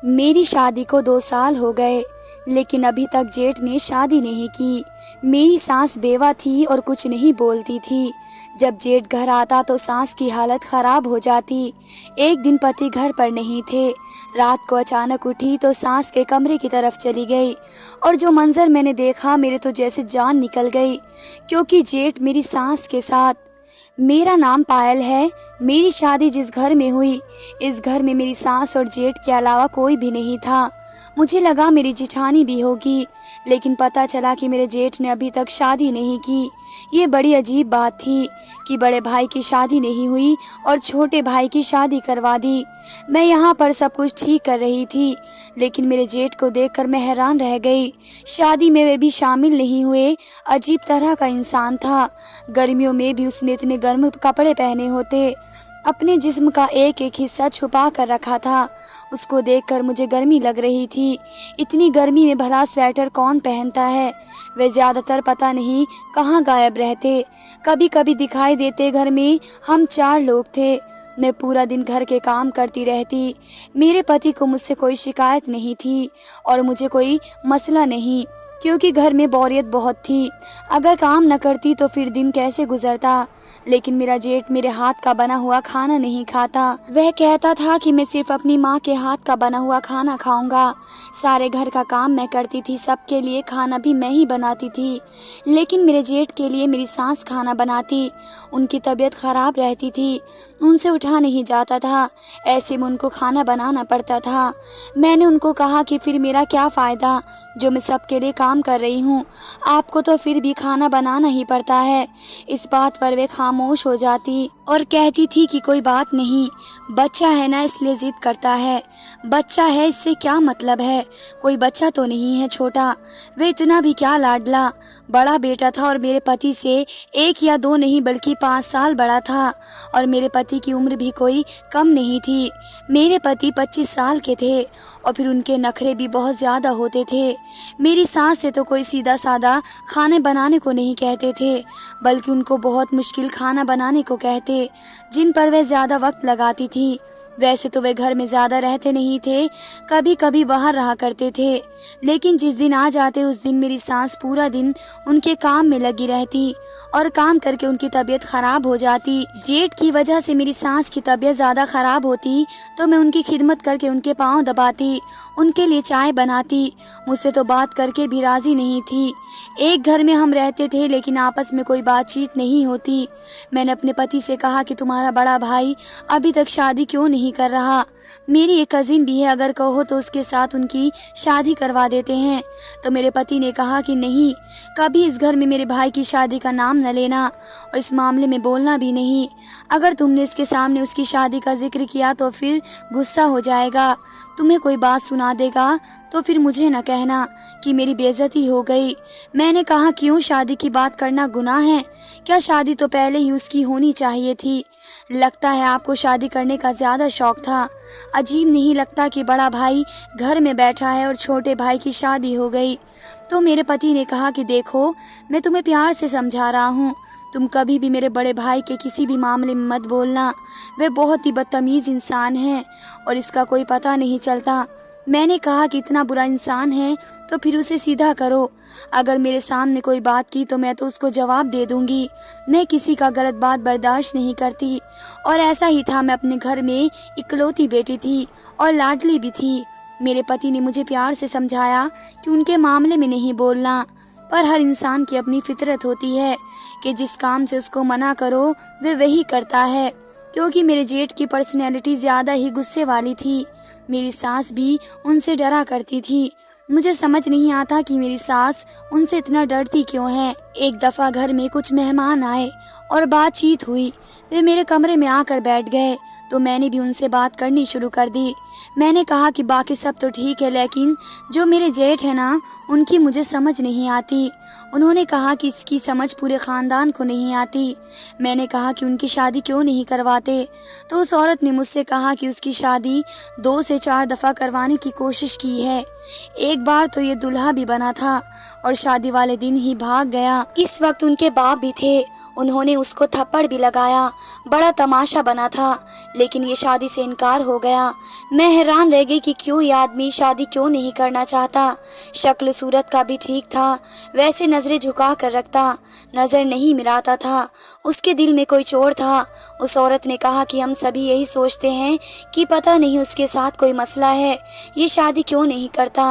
मेरी शादी को 2 साल हो गए, लेकिन अभी तक जेठ ने शादी नहीं की। मेरी सास बेवा थी और कुछ नहीं बोलती थी। जब जेठ घर आता तो सास की हालत ख़राब हो जाती। एक दिन पति घर पर नहीं थे। रात को अचानक उठी तो सास के कमरे की तरफ चली गई और जो मंजर मैंने देखा, मेरे तो जैसे जान निकल गई, क्योंकि जेठ मेरी सास के साथ। मेरा नाम पायल है। मेरी शादी जिस घर में हुई, इस घर में मेरी सास और जेठ के अलावा कोई भी नहीं था। मुझे लगा मेरी जिठानी भी होगी, लेकिन पता चला कि मेरे जेठ ने अभी तक शादी नहीं की। ये बड़ी अजीब बात थी कि बड़े भाई की शादी नहीं हुई और छोटे भाई की शादी करवा दी। मैं यहाँ पर सब कुछ ठीक कर रही थी, लेकिन मेरे जेठ को देखकर मैं हैरान रह गई। शादी में वे भी शामिल नहीं हुए। अजीब तरह का इंसान था। गर्मियों में भी उसने इतने गर्म कपड़े पहने होते। अपने जिस्म का एक एक हिस्सा छुपा कर रखा था। उसको देखकर मुझे गर्मी लग रही थी। इतनी गर्मी में भला स्वेटर कौन पहनता है। वे ज़्यादातर पता नहीं कहाँ गायब रहते। कभी कभी दिखाई देते। घर में हम 4 लोग थे। मैं पूरा दिन घर के काम करती रहती। मेरे पति को मुझसे कोई शिकायत नहीं थी और मुझे कोई मसला नहीं, क्योंकि घर में बोरियत बहुत थी। अगर काम न करती तो फिर दिन कैसे गुजरता। लेकिन मेरा जेठ मेरे हाथ का बना हुआ खाना नहीं खाता। वह कहता था कि मैं सिर्फ अपनी माँ के हाथ का बना हुआ खाना खाऊंगा। सारे घर का काम मैं करती थी, सबके लिए खाना भी मैं ही बनाती थी, लेकिन मेरे जेठ के लिए मेरी सास खाना बनाती। उनकी तबीयत खराब रहती थी, उनसे उठा नहीं जाता था। ऐसे में उनको खाना बनाना पड़ता था। मैंने उनको कहा कि फिर मेरा क्या फ़ायदा, जो मैं सबके लिए काम कर रही हूँ, आपको तो फिर भी खाना बनाना ही पड़ता है। इस बात पर वे खामोश हो जाती और कहती थी कि कोई बात नहीं, बच्चा है ना, इसलिए जिद करता है। बच्चा है इससे क्या मतलब है, कोई बच्चा तो नहीं है छोटा। वे इतना भी क्या लाडला। बड़ा बेटा था और मेरे पति से 1 या 2 नहीं बल्कि 5 साल बड़ा था, और मेरे पति की उम्र भी कोई कम नहीं थी। मेरे पति 25 साल के थे और फिर उनके नखरे भी बहुत ज़्यादा होते थे। मेरी सास से तो कोई सीधा साधा खाने बनाने को नहीं कहते थे, बल्कि उनको बहुत मुश्किल खाना बनाने को कहते, जिन पर वह ज़्यादा वक्त लगाती थी। वैसे तो वे घर में ज़्यादा रहते नहीं थे, कभी कभी बाहर रहा करते थे, लेकिन जिस दिन आ जाते उस दिन मेरी सास पूरा दिन उनके काम में लगी रहती और काम करके उनकी तबीयत खराब हो जाती। जेठ की वजह से मेरी सास की तबीयत ज़्यादा खराब होती तो मैं उनकी खिदमत करके उनके पाँव दबाती, उनके लिए चाय बनाती। मुझसे तो बात करके भी राज़ी नहीं थी। एक घर में हम रहते थे, लेकिन आपस में कोई बातचीत नहीं होती। मैंने अपने पति से कहा कि तुम्हारा बड़ा भाई अभी तक शादी क्यों नहीं कर रहा। मेरी एक कज़िन भी है, अगर कहो तो उसके साथ उनकी शादी करवा देते हैं। तो मेरे पति ने कहा कि नहीं, कभी इस घर में मेरे भाई की शादी का नाम न लेना और इस मामले में बोलना भी नहीं। अगर तुमने इसके सामने उसकी शादी का जिक्र किया तो फिर गुस्सा हो जाएगा, तुम्हें कोई बात सुना देगा, तो फिर मुझे न कहना कि मेरी बेइज्जती हो गई। मैंने कहा क्यों, शादी की बात करना गुनाह है क्या? शादी तो पहले ही उसकी होनी चाहिए थी। लगता है आपको शादी करने का ज़्यादा शौक था। अजीब नहीं लगता कि बड़ा भाई घर में बैठा है और छोटे भाई की शादी हो गई। तो मेरे पति ने कहा कि देखो, मैं तुम्हें प्यार से समझा रहा हूँ, तुम कभी भी मेरे बड़े भाई के किसी भी मामले में मत बोलना। वे बहुत ही बदतमीज़ इंसान हैं और इसका कोई पता नहीं चलता। मैंने कहा कि इतना बुरा इंसान है तो फिर उसे सीधा करो। अगर मेरे सामने कोई बात की तो मैं तो उसको जवाब दे दूंगी। मैं किसी का गलत बात बर्दाश्त नहीं करती, और ऐसा ही था। मैं अपने घर में इकलौती बेटी थी और लाडली भी थी। मेरे पति ने मुझे प्यार से समझाया कि उनके मामले में नहीं बोलना, पर हर इंसान की अपनी फितरत होती है कि जिस काम से उसको मना करो वे वही करता है। क्योंकि मेरे जेठ की पर्सनैलिटी ज़्यादा ही गुस्से वाली थी। मेरी सास भी उनसे डरा करती थी। मुझे समझ नहीं आता कि मेरी सास उनसे इतना डरती क्यों है। एक दफ़ा घर में कुछ मेहमान आए और बातचीत हुई। वे मेरे कमरे में आकर बैठ गए तो मैंने भी उनसे बात करनी शुरू कर दी। मैंने कहा कि बाकी सब तो ठीक है, लेकिन जो मेरे जेठ है ना, उनकी मुझे समझ नहीं आती। उन्होंने कहा कि इसकी समझ पूरे ख़ानदान को नहीं आती। मैंने कहा कि उनकी शादी क्यों नहीं करवाते। तो उस औरत ने मुझसे कहा कि उसकी शादी 2 से 4 दफ़ा करवाने की कोशिश की है। एक बार तो ये दूल्हा भी बना था और शादी वाले दिन ही भाग गया। इस वक्त उनके बाप भी थे। उन्होंने उसको थप्पड़ भी लगाया। बड़ा तमाशा बना था, लेकिन ये शादी से इनकार हो गया। मैं हैरान रह गई कि क्यों ये आदमी शादी क्यों नहीं करना चाहता। शक्ल सूरत का भी ठीक था, वैसे नजरें झुका कर रखता, नजर नहीं मिलाता था। उसके दिल में कोई चोर था। उस औरत ने कहा कि हम सभी यही सोचते हैं कि पता नहीं उसके साथ कोई मसला है, ये शादी क्यों नहीं करता।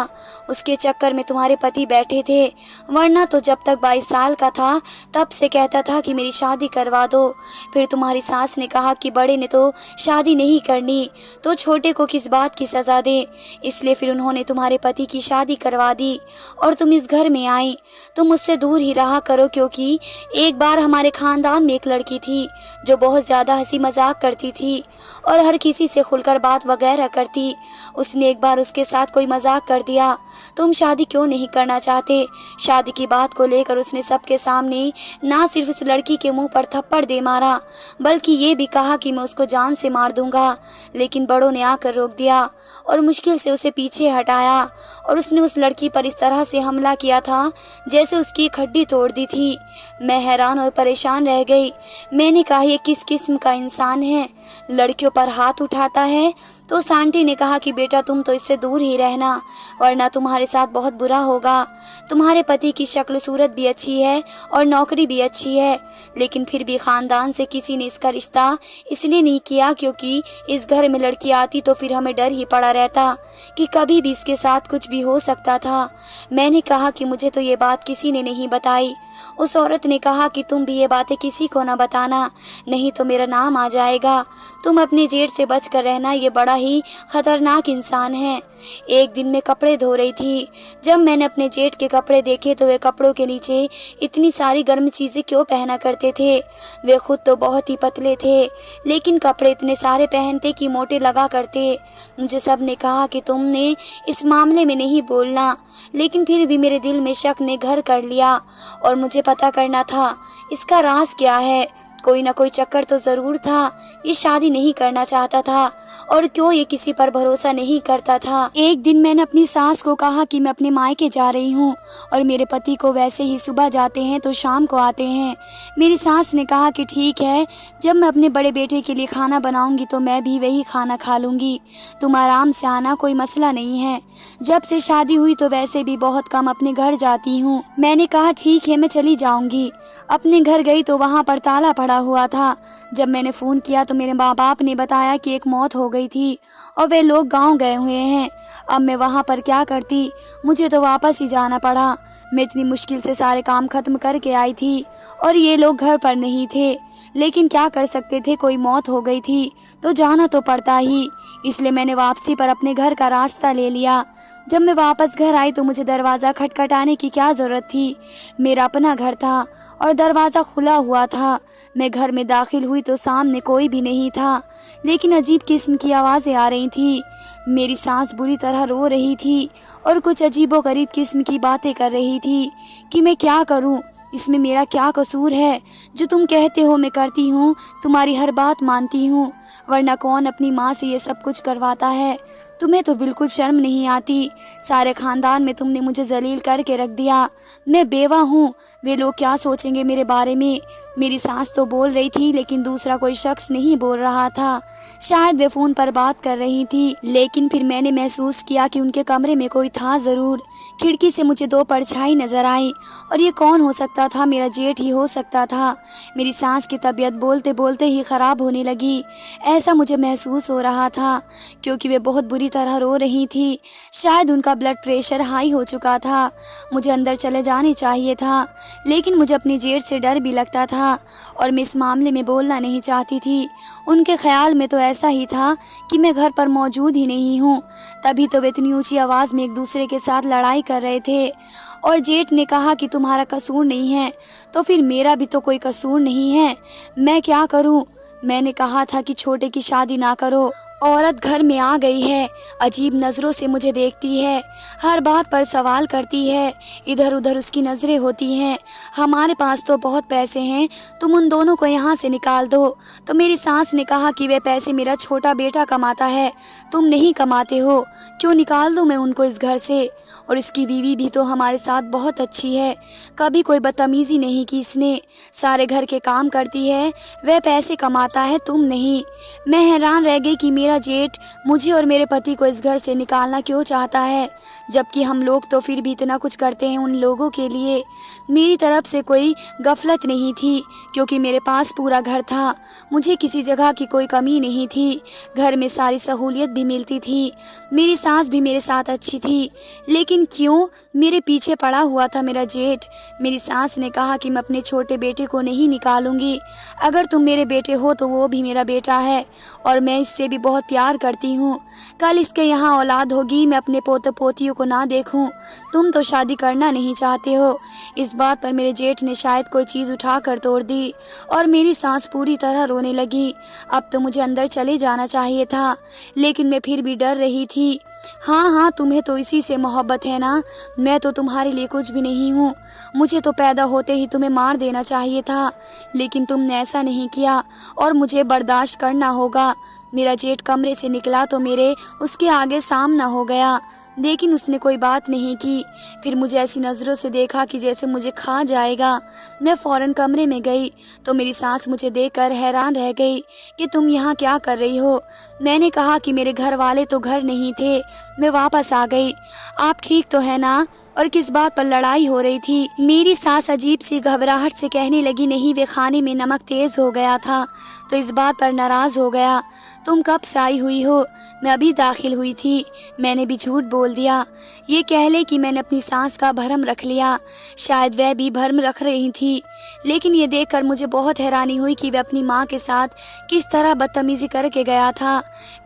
उसके चक्कर में तुम्हारे पति बैठे थे, वरना तो जब तक 22 साल का था तब से कहता था कि मेरी शादी करवा दो। फिर तुम्हारी सास ने कहा कि बड़े ने तो शादी नहीं करनी, तो छोटे को किस बात की सज़ा दे, इसलिए फिर उन्होंने तुम्हारे पति की शादी करवा दी और तुम इस घर में आई। तुम मुझसे दूर ही रहा करो, क्योंकि एक बार हमारे खानदान में एक लड़की थी जो बहुत ज़्यादा हंसी मजाक करती थी और हर किसी से खुलकर बात वगैरह करती। उसने एक बार उसके साथ कोई मजाक कर दिया। तुम शादी क्यों नहीं करना चाहते। शादी की बात को लेकर उसने सबके सामने ना सिर्फ उस लड़की के मुंह पर थप्पड़ दे मारा, बल्कि ये भी कहा कि मैं उसको जान से मार दूंगा। लेकिन बड़ों ने आकर रोक दिया और मुश्किल से उसे पीछे हटाया और उसने उस लड़की पर इस तरह से हमला किया था जैसे उसकी एक हड्डी तोड़ दी थी। मैं हैरान और परेशान रह गई। मैंने कहा ये किस किस्म का इंसान है, लड़कियों पर हाथ उठाता है। तो उस आंटी ने कहा कि बेटा तुम तो इससे दूर ही रहना, वरना तुम्हारे साथ बहुत बुरा होगा। तुम्हारे पति की शक्ल सूरत भी अच्छी है और नौकरी भी अच्छी है, लेकिन फिर भी खानदान से किसी ने इसका रिश्ता इसलिए नहीं किया क्योंकि इस घर में लड़की आती तो फिर हमें डर ही पड़ा रहता कि कभी भी इसके साथ कुछ भी हो सकता था। मैंने कहा कि मुझे तो ये बात किसी ने नहीं बताई। उस औरत ने कहा कि तुम भी ये बातें किसी को ना बताना, नहीं तो मेरा नाम आ जाएगा। तुम अपने जेठ से बच कर रहना, ये बड़ा ही खतरनाक इंसान है। एक दिन मैं कपड़े धो रही थी, जब मैंने अपने जेठ के कपड़े देखे तो वे कपड़ों के नीचे इतनी सारी गर्म चीज़ें क्यों पहना करते थे। वे खुद तो बहुत ही पतले थे, लेकिन कपड़े इतने सारे पहनते कि मोटे लगा करते। मुझे सब ने कहा कि तुमने इस मामले में नहीं बोलना, लेकिन फिर भी मेरे दिल में शक ने घर कर लिया और मुझे पता करना था इसका राज क्या है। कोई ना कोई चक्कर तो ज़रूर था। ये शादी नहीं करना चाहता था और क्यों ये किसी पर भरोसा नहीं करता था। एक दिन मैंने अपनी सास को कहा कि मैं अपने मायके जा रही हूँ और मेरे पति को वैसे ही सुबह जाते हैं तो शाम को आते हैं। मेरी सास ने कहा कि ठीक है, जब मैं अपने बड़े बेटे के लिए खाना बनाऊंगी तो मैं भी वही खाना खा लूँगी, तुम आराम से आना, कोई मसला नहीं है। जब से शादी हुई तो वैसे भी बहुत कम अपने घर जाती हूँ। मैंने कहा ठीक है, मैं चली जाऊँगी। अपने घर गई तो वहाँ पर ताला पड़ा हुआ था। जब मैंने फ़ोन किया तो मेरे माँ बाप ने बताया कि एक मौत हो गई थी और वे लोग गांव गए हुए हैं। अब मैं वहाँ पर क्या करती, मुझे तो वापस ही जाना पड़ा। मैं इतनी मुश्किल से सारे काम खत्म करके आई थी और ये लोग घर पर नहीं थे, लेकिन क्या कर सकते थे, कोई मौत हो गई थी तो जाना तो पड़ता ही। इसलिए मैंने वापसी पर अपने घर का रास्ता ले लिया। जब मैं वापस घर आई तो मुझे दरवाज़ा खटखटाने की क्या ज़रूरत थी, मेरा अपना घर था और दरवाज़ा खुला हुआ था। मैं घर में दाखिल हुई तो सामने कोई भी नहीं था, लेकिन अजीब किस्म की आवाज़ें आ रही थी। मेरी सास बुरी तरह रो रही थी और कुछ अजीबोगरीब किस्म की बातें कर रही थी कि मैं क्या करूं, इसमें मेरा क्या कसूर है। जो तुम कहते हो मैं करती हूँ, तुम्हारी हर बात मानती हूँ, वरना कौन अपनी माँ से ये सब कुछ करवाता है। तुम्हें तो बिल्कुल शर्म नहीं आती। सारे खानदान में तुमने मुझे जलील करके रख दिया। मैं बेवा हूँ, वे लोग क्या सोचेंगे मेरे बारे में। मेरी सास तो बोल रही थी, लेकिन दूसरा कोई शख्स नहीं बोल रहा था। शायद वे फ़ोन पर बात कर रही थी, लेकिन फिर मैंने महसूस किया कि उनके कमरे में कोई था ज़रूर। खिड़की से मुझे दो परछाई नज़र आई और ये कौन हो सकता था, मेरा जेठ ही हो सकता था। मेरी सास की तबीयत बोलते बोलते ही ख़राब होने लगी, ऐसा मुझे महसूस हो रहा था, क्योंकि वे बहुत बुरी तरह रो रही थी। शायद उनका ब्लड प्रेशर हाई हो चुका था। मुझे अंदर चले जाने चाहिए था, लेकिन मुझे अपनी जेठ से डर भी लगता था और मैं इस मामले में बोलना नहीं चाहती थी। उनके ख्याल में तो ऐसा ही था कि मैं घर पर मौजूद ही नहीं हूँ। तभी तो वे इतनी ऊँची आवाज़ में एक दूसरे के साथ लड़ाई कर रहे थे और जेठ ने कहा कि तुम्हारा कसूर नहीं है, तो फिर मेरा भी तो कोई कसूर नहीं है, मैं क्या करूं। मैंने कहा था कि छोटे की शादी ना करो। औरत घर में आ गई है, अजीब नज़रों से मुझे देखती है, हर बात पर सवाल करती है, इधर उधर उसकी नज़रें होती हैं। हमारे पास तो बहुत पैसे हैं, तुम उन दोनों को यहाँ से निकाल दो। तो मेरी सास ने कहा कि वे पैसे मेरा छोटा बेटा कमाता है, तुम नहीं कमाते हो, क्यों निकाल दूँ मैं उनको इस घर से। और इसकी बीवी भी तो हमारे साथ बहुत अच्छी है, कभी कोई बदतमीज़ी नहीं की इसने, सारे घर के काम करती है, वह पैसे कमाता है, तुम नहीं। मैं हैरान रह गई कि मेरा जेठ मुझे और मेरे पति को इस घर से निकालना क्यों चाहता है, जबकि हम लोग तो फिर भी इतना कुछ करते हैं उन लोगों के लिए। मेरी तरफ से कोई गफलत नहीं थी, क्योंकि मेरे पास पूरा घर था। मुझे किसी जगह की कोई कमी नहीं थी। घर में सारी सहूलियत भी मिलती थी। मेरी सास भी मेरे साथ अच्छी थी। लेकिन क्यों मेरे पीछे पड़ा हुआ था मेरा जेठ। मेरी सास ने कहा कि मैं अपने छोटे बेटे को नहीं निकालूंगी। अगर तुम मेरे बेटे हो तो वो भी मेरा बेटा है और मैं इससे भी बहुत प्यार करती हूँ। कल इसके यहाँ औलाद होगी, मैं अपने पोते पोतियों को ना देखूं। तुम तो शादी करना नहीं चाहते हो। इस बात पर मेरे जेठ ने शायद कोई चीज़ उठा कर तोड़ दी और मेरी सांस पूरी तरह रोने लगी। अब तो मुझे अंदर चले जाना चाहिए था, लेकिन मैं फिर भी डर रही थी। हाँ हाँ, तुम्हें तो इसी से मोहब्बत है ना। मैं तो तुम्हारे लिए कुछ भी नहीं हूँ। मुझे तो पैदा होते ही तुम्हें मार देना चाहिए था, लेकिन तुमने ऐसा नहीं किया और मुझे बर्दाश्त करना होगा। मेरा जेठ कमरे से निकला तो मेरे उसके आगे सामना हो गया, लेकिन उसने कोई बात नहीं की। फिर मुझे ऐसी नज़रों से देखा कि जैसे मुझे खा जाएगा। मैं फ़ौरन कमरे में गई तो मेरी सास मुझे देखकर हैरान रह गई कि तुम यहाँ क्या कर रही हो। मैंने कहा कि मेरे घर वाले तो घर नहीं थे, मैं वापस आ गई। आप ठीक तो है ना, और किस बात पर लड़ाई हो रही थी। मेरी सास अजीब सी घबराहट से कहने लगी, नहीं, वे खाने में नमक तेज़ हो गया था तो इस बात पर नाराज़ हो गया। तुम कब से आई हुई हो? मैं अभी दाखिल हुई थी। मैंने भी झूठ बोल दिया। ये कह ले कि मैंने अपनी सास का भरम रख लिया। शायद वह भी भरम रख रही थी, लेकिन ये देखकर मुझे बहुत हैरानी हुई कि वह अपनी माँ के साथ किस तरह बदतमीज़ी करके गया था।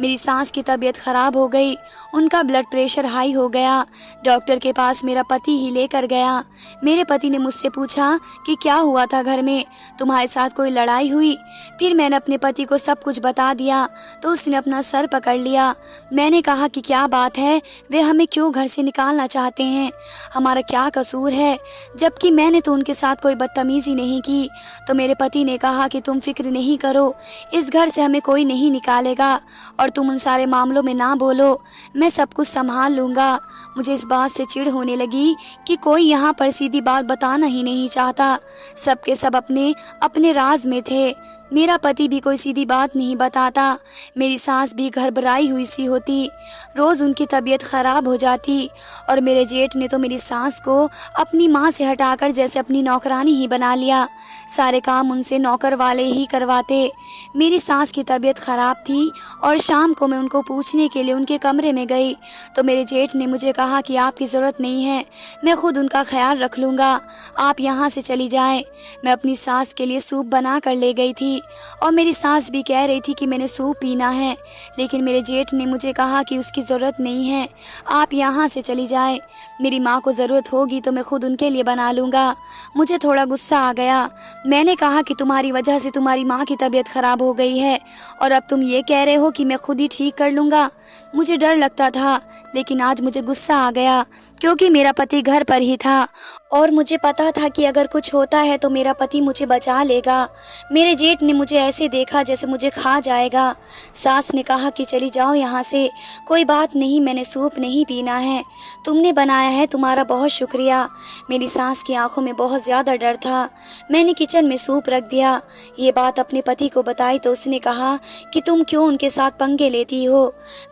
मेरी सास की तबीयत ख़राब हो गई, उनका ब्लड प्रेशर हाई हो गया। डॉक्टर के पास मेरा पति ही लेकर गया। मेरे पति ने मुझसे पूछा कि क्या हुआ था घर में, तुम्हारे साथ कोई लड़ाई हुई? फिर मैंने अपने पति को सब कुछ बता दिया तो उसने अपना सर पकड़ लिया। मैंने कहा कि क्या बात है, वे हमें क्यों घर से निकालना चाहते हैं? हमारा क्या कसूर है, जबकि मैंने तो उनके साथ कोई बदतमीज़ी नहीं की। तो मेरे पति ने कहा कि तुम फिक्र नहीं करो, इस घर से हमें कोई नहीं निकालेगा और तुम उन सारे मामलों में ना बोलो, मैं सब कुछ संभाल लूँगा। मुझे इस बात से चिढ़ होने लगी कि कोई यहाँ पर सीधी बात बताना ही नहीं चाहता। सब के सब अपने अपने राज में थे। मेरा पति भी कोई सीधी बात नहीं बताता। मेरी सास भी घबराई हुई सी होती। रोज़ उनकी तबीयत ख़राब हो जाती और मेरे जेठ ने तो मेरी सास को अपनी माँ से हटाकर जैसे अपनी नौकरानी ही बना लिया। सारे काम उनसे नौकर वाले ही करवाते। मेरी सास की तबीयत ख़राब थी और शाम को मैं उनको पूछने के लिए उनके कमरे में गई तो मेरे जेठ ने मुझे कहा कि आपकी ज़रूरत नहीं है, मैं खुद उनका ख्याल रख लूँगा, आप यहाँ से चली जाएं। मैं अपनी सास के लिए सूप बना कर ले गई थी और मेरी सास भी कह रही थी कि मैंने सूप पीना है, लेकिन मेरे जेठ ने मुझे कहा कि उसकी ज़रूरत नहीं है, आप यहाँ से चली जाएं। मेरी माँ को ज़रूरत होगी तो मैं खुद उनके लिए बना लूँगा। मुझे थोड़ा गुस्सा आ गया। मैंने कहा कि तुम्हारी वजह से तुम्हारी माँ की तबीयत ख़राब हो गई है और अब तुम ये कह रहे हो कि मैं खुद ही ठीक कर लूँगा। मुझे डर लगता था, लेकिन आज मुझे गुस्सा आ गया क्योंकि मेरा पति घर पर ही था और मुझे पता था कि अगर कुछ होता है तो मेरा पति मुझे बचा लेगा। मेरे जेठ ने मुझे ऐसे देखा जैसे मुझे खा जाएगा। सास ने कहा कि चली जाओ यहाँ से, कोई बात नहीं, मैंने सूप नहीं पीना है, तुमने बनाया है, तुम्हारा बहुत शुक्रिया। मेरी सास की आंखों में बहुत ज़्यादा डर था। मैंने किचन में सूप रख दिया। ये बात अपने पति को बताई तो उसने कहा कि तुम क्यों उनके साथ पंगे लेती हो।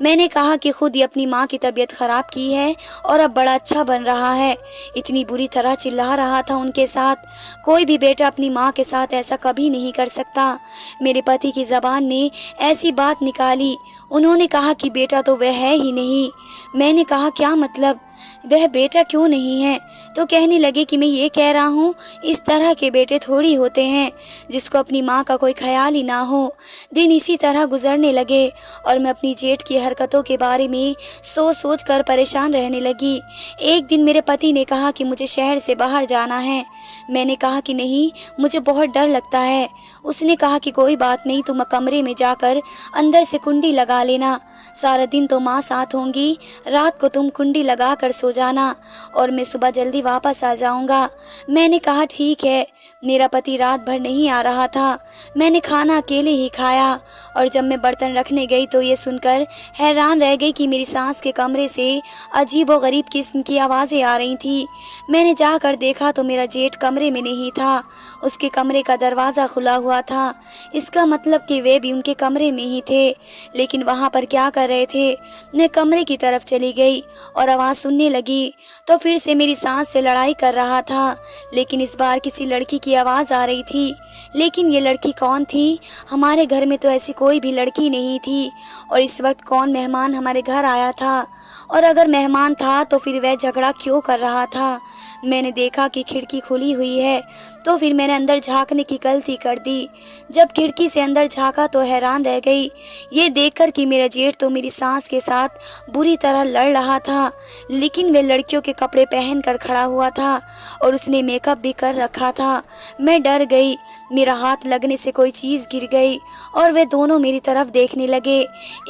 मैंने कहा कि खुद ही अपनी माँ की तबीयत ख़राब की है और अब बड़ा अच्छा बन रहा है। इतनी बुरी तरह चिल्ला रहा था उनके साथ। कोई भी बेटा अपनी माँ के साथ ऐसा कभी नहीं कर सकता। मेरे पति की ज़बान ने ऐसी बात निकाली, उन्होंने कहा कि बेटा तो वह है ही नहीं। मैंने कहा क्या मतलब, वह बेटा क्यों नहीं है? तो कहने लगे कि मैं ये कह रहा हूँ, इस तरह के बेटे थोड़ी होते हैं जिसको अपनी माँ का कोई ख्याल ही ना हो। दिन इसी तरह गुजरने लगे और मैं अपनी जेठ की हरकतों के बारे में सोच सोच कर परेशान रहने लगी। एक दिन मेरे पति ने कहा कि मुझे शहर से बाहर जाना है। मैंने कहा कि नहीं, मुझे बहुत डर लगता है। उसने कहा कि कोई बात नहीं, तुम कमरे में जाकर अंदर से कुंडी लगा लेना, सारा दिन तो माँ साथ होंगी, रात को तुम कुंडी लगा कर सो जाना और मैं सुबह जल्दी वापस आ जाऊंगा। मैंने कहा ठीक है। मेरा पति रात भर नहीं आ रहा था। मैंने खाना अकेले ही खाया और जब मैं बर्तन रखने गई तो ये सुनकर हैरान रह गई कि मेरी सास के कमरे से अजीब व गरीब किस्म की आवाज़ें आ रही थी। मैंने जाकर देखा तो मेरा जेठ कमरे में नहीं था। उसके कमरे का दरवाज़ा खुला हुआ था। इसका मतलब कि वे भी उनके कमरे में ही थे। लेकिन वहाँ पर क्या कर रहे थे? मैं कमरे की तरफ चली गई और आवाज़ सुनने लगी तो फिर से मेरी सास से लड़ाई कर रहा था। लेकिन इस बार किसी लड़की की आवाज़ आ रही थी। लेकिन ये लड़की कौन थी? हमारे घर में तो ऐसी कोई भी लड़की नहीं थी। और इस वक्त कौन मेहमान हमारे घर आया था? और अगर मेहमान था तो फिर वह झगड़ा क्यों कर रहा था? मैंने देखा कि खिड़की खुली हुई है तो फिर मैंने अंदर झांकने की गलती कर दी। जब खिड़की से अंदर झांका तो हैरान रह गई ये देखकर कि मेरा जेठ तो मेरी सास के साथ बुरी तरह लड़ रहा था। लेकिन वे लड़कियों के कपड़े पहन कर खड़ा हुआ था और उसने मेकअप भी कर रखा था। मैं डर गई। मेरा हाथ लगने से कोई चीज़ गिर गई और वे दोनों मेरी तरफ देखने लगे।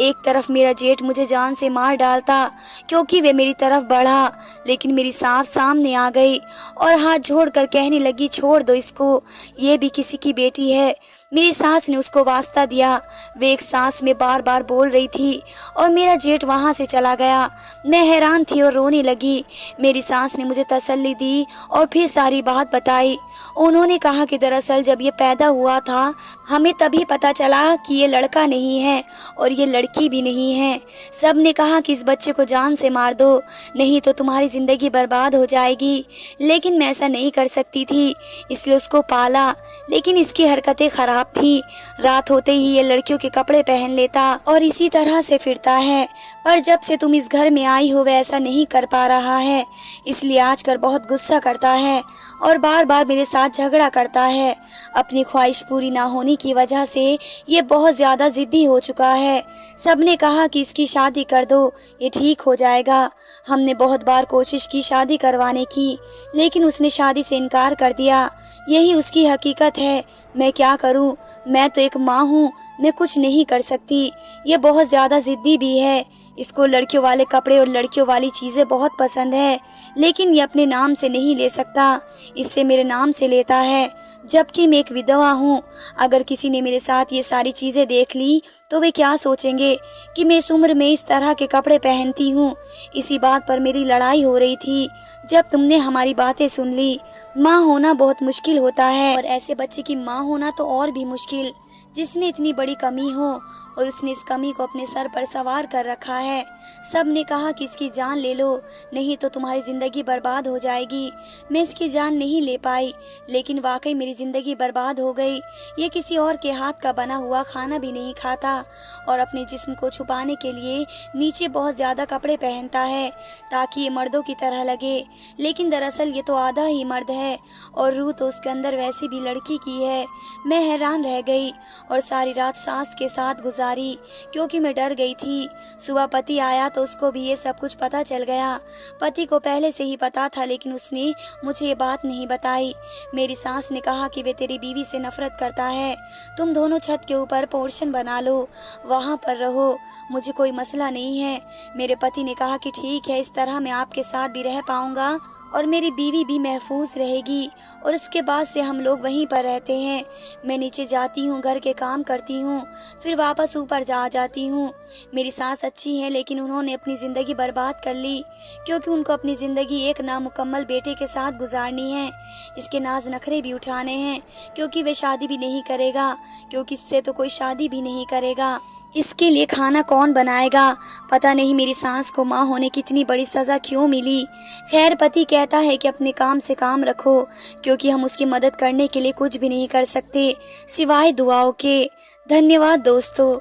एक तरफ मेरा जेठ मुझे जान से मार डालता क्योंकि वे मेरी तरफ बढ़ा, लेकिन मेरी सास सामने आ गई और हाथ जोड़कर कहने लगी छोड़ दो इसको, ये भी किसी की बेटी है। मेरी सास ने उसको वास्ता दिया। वे एक सांस में बार बार बोल रही थी और मेरा जेठ वहाँ से चला गया। मैं हैरान थी और रोने लगी। मेरी सास ने मुझे तसल्ली दी और फिर सारी बात बताई। उन्होंने कहा कि दरअसल जब ये पैदा हुआ था हमें तभी पता चला कि ये लड़का नहीं है और ये लड़की भी नहीं है। सब ने कहा कि इस बच्चे को जान से मार दो, नहीं तो तुम्हारी ज़िंदगी बर्बाद हो जाएगी। लेकिन मैं ऐसा नहीं कर सकती थी, इसलिए उसको पाला। लेकिन इसकी हरकतें ख़राब थी। रात होते ही ये लड़कियों के कपड़े पहन लेता और इसी तरह से फिरता है। पर जब से तुम इस घर में आई हो वह ऐसा नहीं कर पा रहा है, इसलिए आजकल बहुत गुस्सा करता है और बार बार मेरे साथ झगड़ा करता है। अपनी ख्वाहिश पूरी ना होने की वजह से ये बहुत ज़्यादा ज़िद्दी हो चुका है। सबने कहा कि इसकी शादी कर दो, ये ठीक हो जाएगा। हमने बहुत बार कोशिश की शादी करवाने की, लेकिन उसने शादी से इनकार कर दिया। यही उसकी हकीकत है। मैं क्या करूं? मैं तो एक माँ हूँ, मैं कुछ नहीं कर सकती। ये बहुत ज़्यादा ज़िद्दी भी है। इसको लड़कियों वाले कपड़े और लड़कियों वाली चीज़ें बहुत पसंद है, लेकिन ये अपने नाम से नहीं ले सकता, इससे मेरे नाम से लेता है, जबकि मैं एक विधवा हूँ। अगर किसी ने मेरे साथ ये सारी चीज़ें देख ली तो वे क्या सोचेंगे कि मैं इस उम्र में इस तरह के कपड़े पहनती हूँ। इसी बात पर मेरी लड़ाई हो रही थी जब तुमने हमारी बातें सुन ली। माँ होना बहुत मुश्किल होता है और ऐसे बच्चे की माँ होना तो और भी मुश्किल, जिसने इतनी बड़ी कमी हो और उसने इस कमी को अपने सर पर सवार कर रखा है। सब ने कहा कि इसकी जान ले लो, नहीं तो तुम्हारी ज़िंदगी बर्बाद हो जाएगी। मैं इसकी जान नहीं ले पाई, लेकिन वाकई मेरी ज़िंदगी बर्बाद हो गई। ये किसी और के हाथ का बना हुआ खाना भी नहीं खाता और अपने जिस्म को छुपाने के लिए नीचे बहुत ज़्यादा कपड़े पहनता है ताकि ये मर्दों की तरह लगे, लेकिन दरअसल ये तो आधा ही मर्द है और रूह तो उसके अंदर वैसे भी लड़की की है। मैं हैरान रह गई और सारी रात सास के साथ गुजारी क्योंकि मैं डर गई थी। सुबह पति आया तो उसको भी ये सब कुछ पता चल गया। पति को पहले से ही पता था, लेकिन उसने मुझे ये बात नहीं बताई। मेरी सास ने कहा कि वे तेरी बीवी से नफरत करता है, तुम दोनों छत के ऊपर पोर्शन बना लो, वहाँ पर रहो, मुझे कोई मसला नहीं है। मेरे पति ने कहा कि ठीक है, इस तरह मैं आपके साथ भी रह पाऊंगा और मेरी बीवी भी महफूज रहेगी और उसके बाद से हम लोग वहीं पर रहते हैं। मैं नीचे जाती हूँ, घर के काम करती हूँ, फिर वापस ऊपर जा जाती हूँ। मेरी सास अच्छी है, लेकिन उन्होंने अपनी ज़िंदगी बर्बाद कर ली क्योंकि उनको अपनी ज़िंदगी एक नामुकम्मल बेटे के साथ गुजारनी है। इसके नाज नखरे भी उठाने हैं क्योंकि वे शादी भी नहीं करेगा, क्योंकि इससे तो कोई शादी भी नहीं करेगा। इसके लिए खाना कौन बनाएगा? पता नहीं मेरी सास को माँ होने की इतनी बड़ी सज़ा क्यों मिली। खैर, पति कहता है कि अपने काम से काम रखो क्योंकि हम उसकी मदद करने के लिए कुछ भी नहीं कर सकते सिवाय दुआओं के। धन्यवाद दोस्तों।